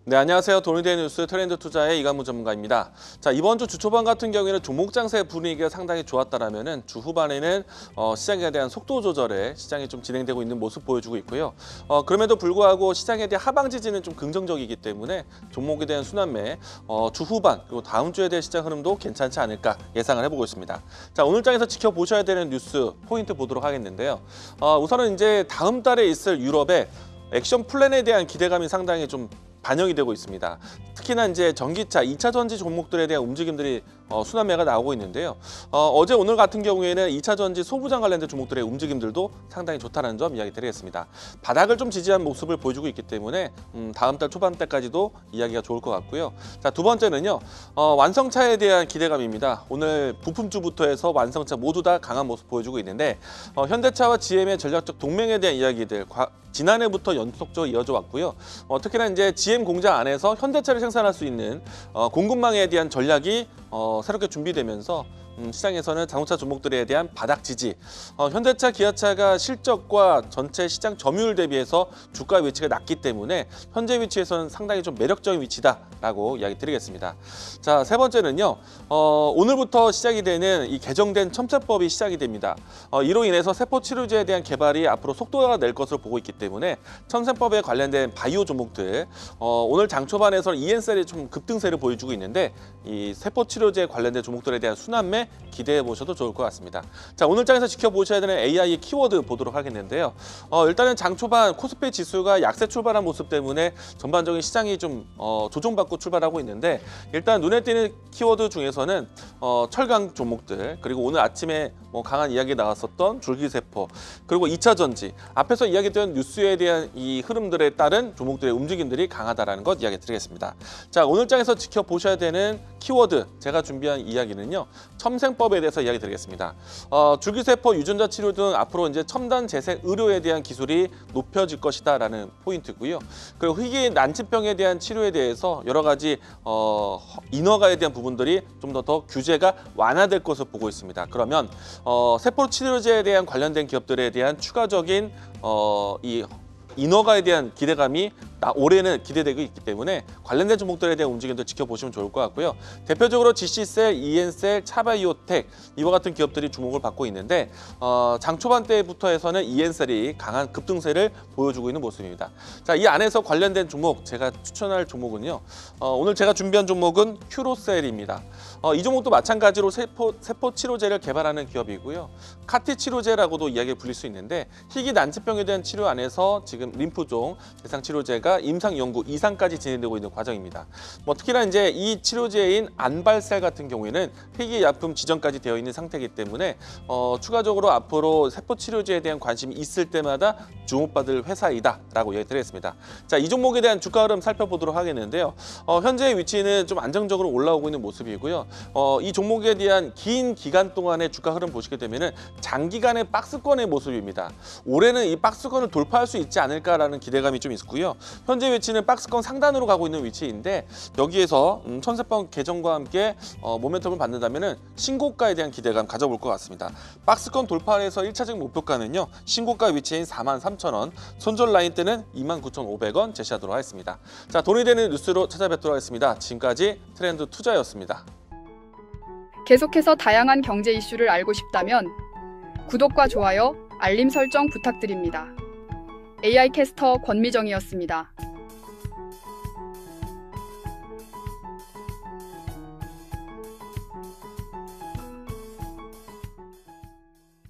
네, 안녕하세요. 돈이 되는 뉴스 트렌드 투자의 이관무 전문가입니다. 자, 이번 주 초반 같은 경우에는 종목 장세 분위기가 상당히 좋았다라면은 주 후반에는 시장에 대한 속도 조절에 시장이 좀 진행되고 있는 모습 보여주고 있고요. 그럼에도 불구하고 시장에 대한 하방 지지는 좀 긍정적이기 때문에 종목에 대한 순환매 주 후반 그리고 다음 주에 대한 시장 흐름도 괜찮지 않을까 예상을 해보고 있습니다. 자, 오늘 장에서 지켜보셔야 되는 뉴스 포인트 보도록 하겠는데요. 우선은 이제 다음 달에 있을 유럽의 액션 플랜에 대한 기대감이 상당히 좀 반영이 되고 있습니다. 특히나 이제 전기차, 2차 전지 종목들에 대한 움직임들이 순환매가 나오고 있는데요. 어제 오늘 같은 경우에는 2차 전지 소부장 관련된 종목들의 움직임들도 상당히 좋다는 점 이야기 드리겠습니다. 바닥을 좀 지지한 모습을 보여주고 있기 때문에 다음 달 초반 때까지도 이야기가 좋을 것 같고요. 자, 두 번째는요. 완성차에 대한 기대감입니다. 오늘 부품주부터 해서 완성차 모두 다 강한 모습 보여주고 있는데 현대차와 GM의 전략적 동맹에 대한 이야기들 지난해부터 연속적으로 이어져 왔고요. 특히나 이제 GM 공장 안에서 현대차를 생산할 수 있는 공급망에 대한 전략이 새롭게 준비되면서 시장에서는 자동차 종목들에 대한 바닥 지지, 현대차, 기아차가 실적과 전체 시장 점유율 대비해서 주가 위치가 낮기 때문에 현재 위치에서는 상당히 좀 매력적인 위치다라고 이야기 드리겠습니다. 자, 세 번째는요. 오늘부터 시작이 되는 이 개정된 첨세법이 시작이 됩니다. 이로 인해서 세포 치료제에 대한 개발이 앞으로 속도가 낼 것으로 보고 있기 때문에 첨세법에 관련된 바이오 종목들 오늘 장 초반에서 EN셀이 좀 급등세를 보여주고 있는데 이 세포 치료제 관련된 종목들에 대한 순환매 기대해 보셔도 좋을 것 같습니다. 자, 오늘 장에서 지켜보셔야 되는 AI 키워드 보도록 하겠는데요. 일단은 장 초반 코스피 지수가 약세 출발한 모습 때문에 전반적인 시장이 좀 조정받고 출발하고 있는데 일단 눈에 띄는 키워드 중에서는 철강 종목들 그리고 오늘 아침에 강한 이야기 나왔었던 줄기세포 그리고 2차 전지 앞에서 이야기했던 뉴스에 대한 이 흐름들에 따른 종목들의 움직임들이 강하다라는 것 이야기 드리겠습니다. 자, 오늘 장에서 지켜보셔야 되는 키워드 제가 준비한 이야기는요. 첨생법에 대해서 이야기 드리겠습니다. 줄기세포, 유전자 치료 등 앞으로 이제 첨단 재생 의료에 대한 기술이 높여질 것이다라는 포인트고요. 그리고 희귀 난치병에 대한 치료에 대해서 여러 가지 인허가에 대한 부분들이 좀 더 규제가 완화될 것으로 보고 있습니다. 그러면 세포 치료제에 대한 관련된 기업들에 대한 추가적인 이 인허가에 대한 기대감이 올해는 기대되고 있기 때문에 관련된 종목들에 대한 움직임도 지켜보시면 좋을 것 같고요. 대표적으로 GC셀, EN셀, 차바이오텍 이와 같은 기업들이 주목을 받고 있는데 장 초반 때부터 해서는 EN셀이 강한 급등세를 보여주고 있는 모습입니다. 자, 이 안에서 관련된 종목 제가 추천할 종목은요. 오늘 제가 준비한 종목은 큐로셀입니다. 이 종목도 마찬가지로 세포 치료제를 개발하는 기업이고요. 카티 치료제라고도 이야기를 불릴 수 있는데 희귀 난치병에 대한 치료 안에서 지금 림프종 대상 치료제가 임상 연구 이상까지 진행되고 있는 과정입니다. 특히나 이제 이 치료제인 안발셀 같은 경우에는 희귀 약품 지정까지 되어 있는 상태이기 때문에 추가적으로 앞으로 세포 치료제에 대한 관심이 있을 때마다 주목받을 회사이다라고 이야기드리겠습니다. 자, 이 종목에 대한 주가 흐름 살펴보도록 하겠는데요. 현재의 위치는 좀 안정적으로 올라오고 있는 모습이고요. 이 종목에 대한 긴 기간 동안의 주가 흐름 보시게 되면은 장기간의 박스권의 모습입니다. 올해는 이 박스권을 돌파할 수 있지 않을까라는 기대감이 좀 있고요. 현재 위치는 박스권 상단으로 가고 있는 위치인데 여기에서 첨세법 개정과 함께 모멘텀을 받는다면은 신고가에 대한 기대감 가져볼 것 같습니다. 박스권 돌파해서 1차적 목표가는요. 신고가 위치인 43,000원, 손절 라인 때는 29,500원 제시하도록 하겠습니다. 자, 돈이 되는 뉴스로 찾아뵙도록 하겠습니다. 지금까지 트렌드 투자였습니다. 계속해서 다양한 경제 이슈를 알고 싶다면 구독과 좋아요, 알림 설정 부탁드립니다. AI 캐스터 권미정이었습니다.